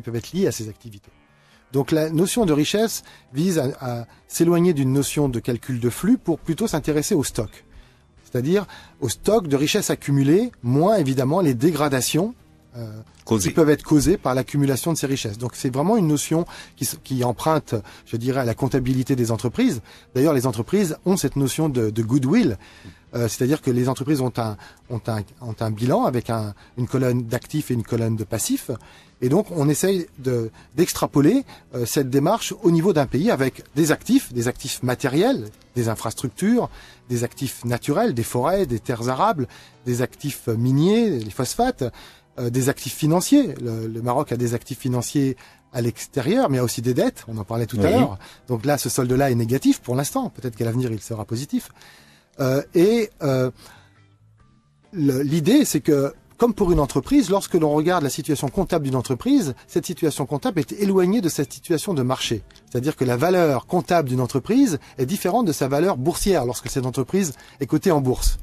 peuvent être liées à ces activités. Donc la notion de richesse vise à s'éloigner d'une notion de calcul de flux pour plutôt s'intéresser au stock. C'est-à-dire au stock de richesses accumulées, moins évidemment les dégradations qui peuvent être causées par l'accumulation de ces richesses. Donc c'est vraiment une notion qui emprunte, je dirais, à la comptabilité des entreprises. D'ailleurs, les entreprises ont cette notion de goodwill, c'est-à-dire que les entreprises ont un bilan avec une colonne d'actifs et une colonne de passifs. Et donc on essaye d'extrapoler cette démarche au niveau d'un pays avec des actifs matériels, des infrastructures, des actifs naturels, des forêts, des terres arables, des actifs miniers, les phosphates, des actifs financiers. Le Maroc a des actifs financiers à l'extérieur, mais il y a aussi des dettes, on en parlait tout à l'heure. Donc là, ce solde-là est négatif pour l'instant. Peut-être qu'à l'avenir, il sera positif. L'idée, c'est que, comme pour une entreprise, lorsque l'on regarde la situation comptable d'une entreprise, cette situation comptable est éloignée de cette situation de marché. C'est-à-dire que la valeur comptable d'une entreprise est différente de sa valeur boursière lorsque cette entreprise est cotée en bourse.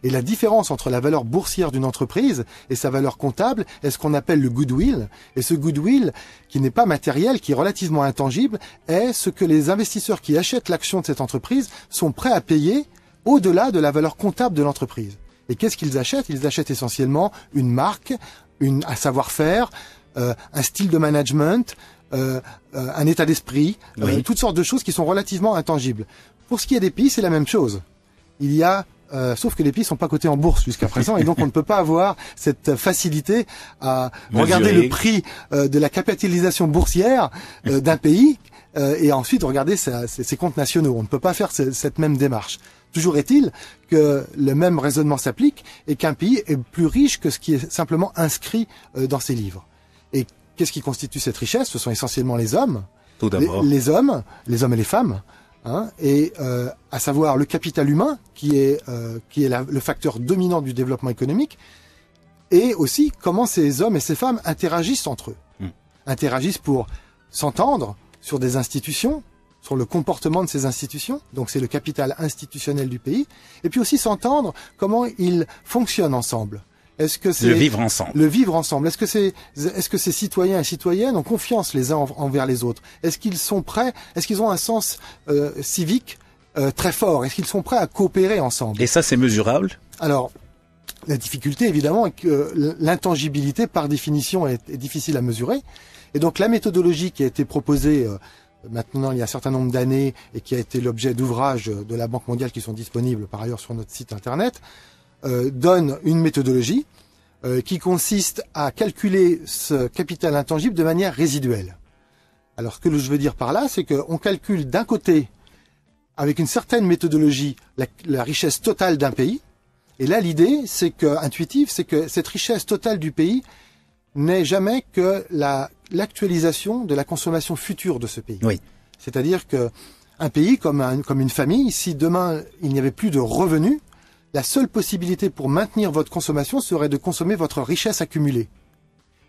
Et la différence entre la valeur boursière d'une entreprise et sa valeur comptable est ce qu'on appelle le goodwill. Et ce goodwill, qui n'est pas matériel, qui est relativement intangible, est ce que les investisseurs qui achètent l'action de cette entreprise sont prêts à payer au-delà de la valeur comptable de l'entreprise. Et qu'est-ce qu'ils achètent? Ils achètent essentiellement une marque, un savoir-faire, un style de management, un état d'esprit, toutes sortes de choses qui sont relativement intangibles. Pour ce qui est des pays, c'est la même chose. Il y a sauf que les pays sont pas cotés en bourse jusqu'à présent et donc on ne peut pas avoir cette facilité à regarder le prix de la capitalisation boursière d'un pays et ensuite regarder ses comptes nationaux. On ne peut pas faire cette même démarche. Toujours est-il que le même raisonnement s'applique et qu'un pays est plus riche que ce qui est simplement inscrit dans ses livres. Et qu'est-ce qui constitue cette richesse? Ce sont essentiellement les hommes. Tout d'abord. Les hommes et les femmes. Et à savoir le capital humain qui est le facteur dominant du développement économique, et aussi comment ces hommes et ces femmes interagissent entre eux, interagissent pour s'entendre sur des institutions, sur le comportement de ces institutions, donc c'est le capital institutionnel du pays, et puis aussi s'entendre comment ils fonctionnent ensemble. Est-ce que c'est le vivre ensemble? Le vivre ensemble. Est-ce que ces citoyens et citoyennes ont confiance les uns envers les autres? Est-ce qu'ils sont prêts? Est-ce qu'ils ont un sens civique très fort? Est-ce qu'ils sont prêts à coopérer ensemble? Et ça, c'est mesurable? Alors, la difficulté, évidemment, est que l'intangibilité, par définition, est difficile à mesurer. Et donc, la méthodologie qui a été proposée maintenant il y a un certain nombre d'années et qui a été l'objet d'ouvrages de la Banque mondiale qui sont disponibles par ailleurs sur notre site internet, donne une méthodologie qui consiste à calculer ce capital intangible de manière résiduelle. Alors ce que je veux dire par là, c'est qu'on calcule d'un côté, avec une certaine méthodologie, la richesse totale d'un pays, et là l'idée intuitive, c'est que cette richesse totale du pays n'est jamais que l'actualisation de la consommation future de ce pays. Oui. C'est-à-dire que un pays comme une famille, si demain il n'y avait plus de revenus, la seule possibilité pour maintenir votre consommation serait de consommer votre richesse accumulée.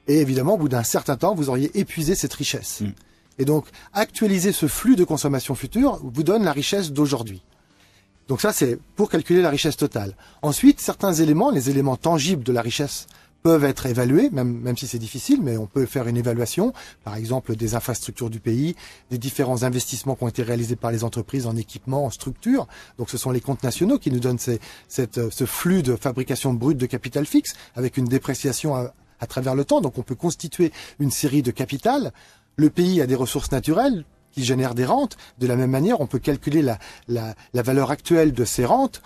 Et évidemment, au bout d'un certain temps, vous auriez épuisé cette richesse. Et donc, actualiser ce flux de consommation future vous donne la richesse d'aujourd'hui. Donc ça, c'est pour calculer la richesse totale. Ensuite, certains éléments, les éléments tangibles de la richesse, peuvent être évalués, même si c'est difficile, mais on peut faire une évaluation, par exemple des infrastructures du pays, des différents investissements qui ont été réalisés par les entreprises en équipement, en structure. Donc ce sont les comptes nationaux qui nous donnent ce flux de fabrication brute de capital fixe, avec une dépréciation à travers le temps. Donc on peut constituer une série de capital. Le pays a des ressources naturelles qui génèrent des rentes. De la même manière, on peut calculer la valeur actuelle de ces rentes.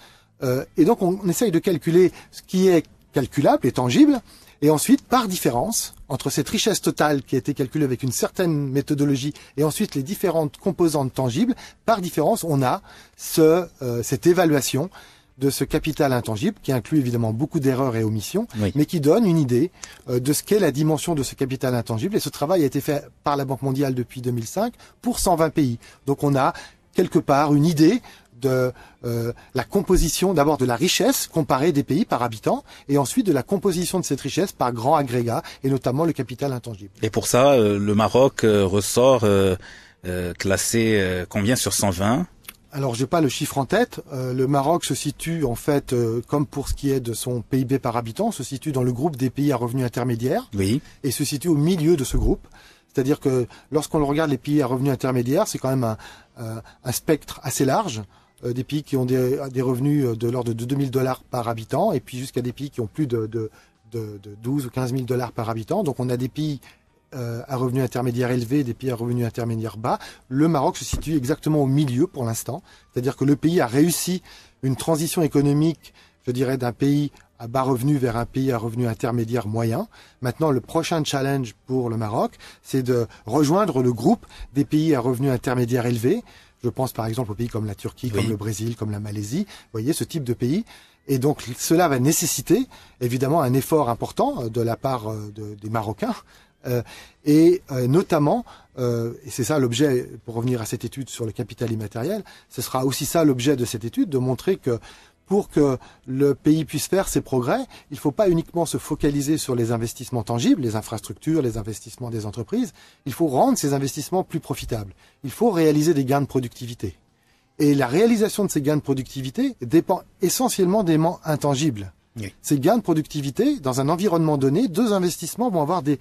Et donc on essaye de calculer ce qui est calculable et tangible, et ensuite, par différence, entre cette richesse totale qui a été calculée avec une certaine méthodologie et ensuite les différentes composantes tangibles, par différence, on a cette évaluation de ce capital intangible qui inclut évidemment beaucoup d'erreurs et omissions, mais qui donne une idée de ce qu'est la dimension de ce capital intangible. Et ce travail a été fait par la Banque mondiale depuis 2005 pour 120 pays. Donc on a quelque part une idée de la composition d'abord de la richesse comparée des pays par habitant et ensuite de la composition de cette richesse par grands agrégats et notamment le capital intangible. Et pour ça, le Maroc ressort classé combien sur 120? Alors, j'ai pas le chiffre en tête. Le Maroc se situe, en fait, comme pour ce qui est de son PIB par habitant, se situe dans le groupe des pays à revenus intermédiaires. Oui. Et se situe au milieu de ce groupe. C'est-à-dire que lorsqu'on regarde les pays à revenus intermédiaires, c'est quand même un spectre assez large. Des pays qui ont des revenus de l'ordre de $2000 par habitant, et puis jusqu'à des pays qui ont plus de 12 ou 15 000 $ par habitant. Donc on a des pays à revenus intermédiaires élevés, des pays à revenus intermédiaires bas. Le Maroc se situe exactement au milieu pour l'instant. C'est-à-dire que le pays a réussi une transition économique, je dirais, d'un pays à bas revenus vers un pays à revenus intermédiaires moyens. Maintenant, le prochain challenge pour le Maroc, c'est de rejoindre le groupe des pays à revenus intermédiaires élevés. Je pense par exemple aux pays comme la Turquie, comme le Brésil, comme la Malaisie. Vous voyez, ce type de pays. Et donc, cela va nécessiter évidemment un effort important de la part des Marocains. Notamment, et c'est ça l'objet, pour revenir à cette étude sur le capital immatériel, ce sera aussi ça l'objet de cette étude, de montrer que pour que le pays puisse faire ses progrès, il ne faut pas uniquement se focaliser sur les investissements tangibles, les infrastructures, les investissements des entreprises, il faut rendre ces investissements plus profitables. Il faut réaliser des gains de productivité. Et la réalisation de ces gains de productivité dépend essentiellement d'éléments intangibles. Oui. Ces gains de productivité, dans un environnement donné, deux investissements vont avoir des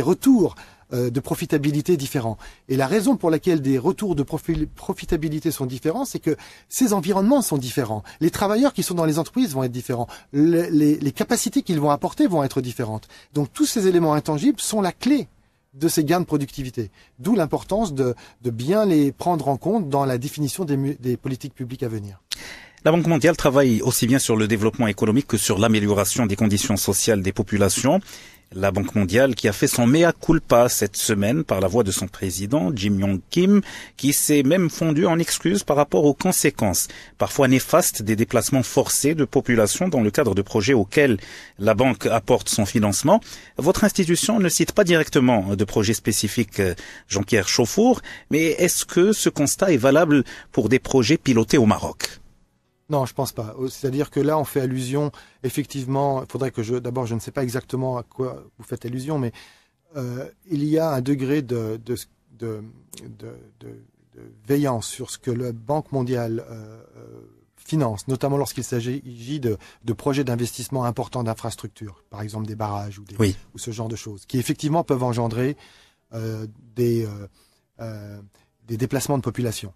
retours de profitabilité différents. Et la raison pour laquelle des retours de profitabilité sont différents, c'est que ces environnements sont différents. Les travailleurs qui sont dans les entreprises vont être différents. Les capacités qu'ils vont apporter vont être différentes. Donc tous ces éléments intangibles sont la clé de ces gains de productivité. D'où l'importance de bien les prendre en compte dans la définition des politiques publiques à venir. La Banque mondiale travaille aussi bien sur le développement économique que sur l'amélioration des conditions sociales des populations. La Banque mondiale qui a fait son mea culpa cette semaine par la voix de son président, Jim Yong Kim, qui s'est même fondu en excuses par rapport aux conséquences parfois néfastes des déplacements forcés de populations dans le cadre de projets auxquels la banque apporte son financement. Votre institution ne cite pas directement de projet spécifique, Jean-Pierre Chauffour, mais est-ce que ce constat est valable pour des projets pilotés au Maroc ? Non, je pense pas. C'est-à-dire que là, on fait allusion, effectivement, il faudrait que d'abord, je ne sais pas exactement à quoi vous faites allusion, mais il y a un degré de veillance sur ce que la Banque mondiale finance, notamment lorsqu'il s'agit de projets d'investissement importants d'infrastructures, par exemple des barrages ou ce genre de choses, qui effectivement peuvent engendrer des déplacements de population.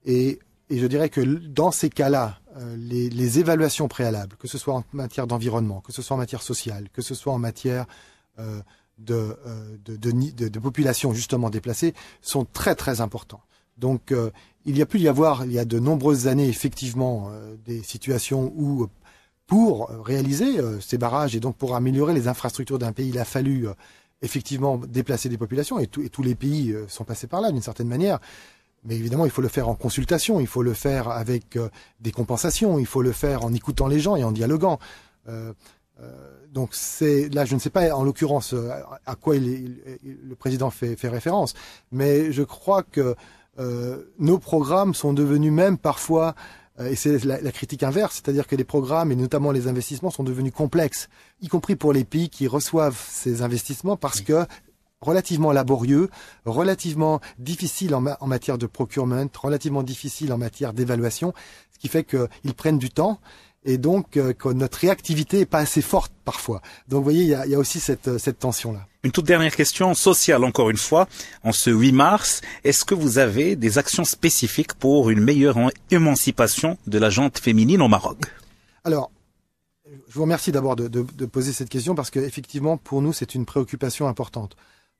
Et je dirais que dans ces cas-là, les évaluations préalables, que ce soit en matière d'environnement, que ce soit en matière sociale, que ce soit en matière de population justement déplacée, sont très très importants. Donc il y a de nombreuses années effectivement des situations où pour réaliser ces barrages et donc pour améliorer les infrastructures d'un pays, il a fallu effectivement déplacer des populations et tous les pays sont passés par là d'une certaine manière. Mais évidemment, il faut le faire en consultation, il faut le faire avec des compensations, il faut le faire en écoutant les gens et en dialoguant. Donc là, je ne sais pas en l'occurrence à quoi le président fait référence, mais je crois que nos programmes sont devenus même parfois, et c'est la critique inverse, c'est-à-dire que les programmes et notamment les investissements sont devenus complexes, y compris pour les pays qui reçoivent ces investissements parce que relativement laborieux, relativement difficile en matière de procurement, relativement difficile en matière d'évaluation, ce qui fait qu'ils prennent du temps et donc que notre réactivité est pas assez forte parfois. Donc vous voyez, il y a aussi cette tension-là. Une toute dernière question sociale encore une fois. En ce 8 mars, est-ce que vous avez des actions spécifiques pour une meilleure émancipation de la gente féminine au Maroc ? Alors, je vous remercie d'abord de poser cette question parce qu'effectivement, pour nous, c'est une préoccupation importante.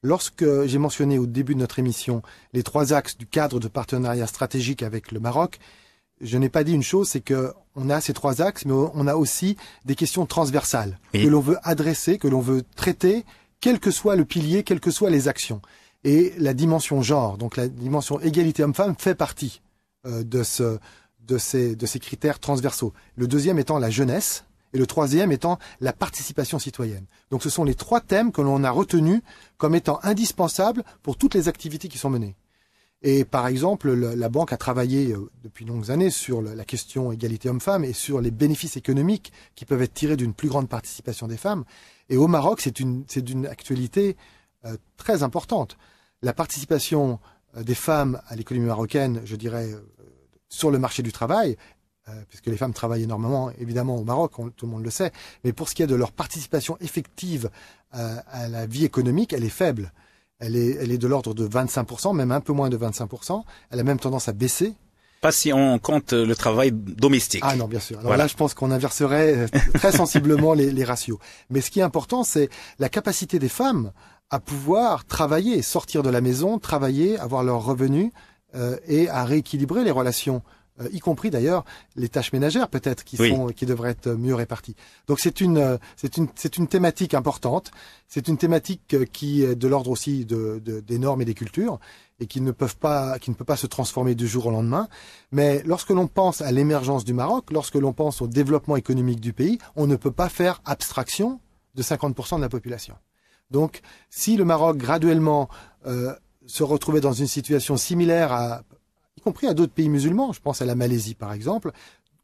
Lorsque j'ai mentionné au début de notre émission les 3 axes du cadre de partenariat stratégique avec le Maroc, je n'ai pas dit une chose, c'est que on a ces 3 axes, mais on a aussi des questions transversales que l'on veut adresser, que l'on veut traiter, quel que soit le pilier, quelles que soient les actions. Et la dimension genre, donc la dimension égalité homme-femme, fait partie de ces critères transversaux. Le deuxième étant la jeunesse. Et le troisième étant la participation citoyenne. Donc ce sont les 3 thèmes que l'on a retenus comme étant indispensables pour toutes les activités qui sont menées. Et par exemple, la banque a travaillé depuis de longues années sur la question égalité homme-femme et sur les bénéfices économiques qui peuvent être tirés d'une plus grande participation des femmes. Et au Maroc, c'est d'une actualité très importante. La participation des femmes à l'économie marocaine, je dirais, sur le marché du travail, puisque les femmes travaillent énormément, évidemment, au Maroc, tout le monde le sait, mais pour ce qui est de leur participation effective à la vie économique, elle est faible. Elle est de l'ordre de 25%, même un peu moins de 25%. Elle a même tendance à baisser. Pas si on compte le travail domestique. Ah non, bien sûr. Alors voilà. là, je pense qu'on inverserait très sensiblement les ratios. Mais ce qui est important, c'est la capacité des femmes à pouvoir travailler, sortir de la maison, travailler, avoir leurs revenus et à rééquilibrer les relations, y compris d'ailleurs les tâches ménagères peut-être qui devraient être mieux réparties. Donc c'est une thématique importante. C'est une thématique qui est de l'ordre aussi des normes et des cultures et qui ne peut pas se transformer du jour au lendemain. Mais lorsque l'on pense à l'émergence du Maroc, lorsque l'on pense au développement économique du pays, on ne peut pas faire abstraction de 50% de la population. Donc, si le Maroc graduellement se retrouvait dans une situation similaire y compris à d'autres pays musulmans, je pense à la Malaisie par exemple,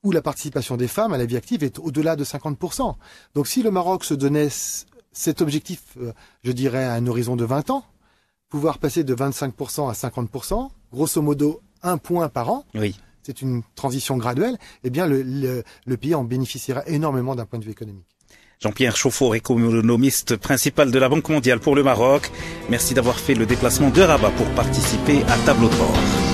où la participation des femmes à la vie active est au-delà de 50%. Donc, si le Maroc se donnait cet objectif, je dirais à un horizon de 20 ans, pouvoir passer de 25% à 50%, grosso modo 1 point par an, c'est une transition graduelle, eh bien le pays en bénéficiera énormément d'un point de vue économique. Jean-Pierre Chauffour, économiste principal de la Banque mondiale pour le Maroc. Merci d'avoir fait le déplacement de Rabat pour participer à Tableau de bord.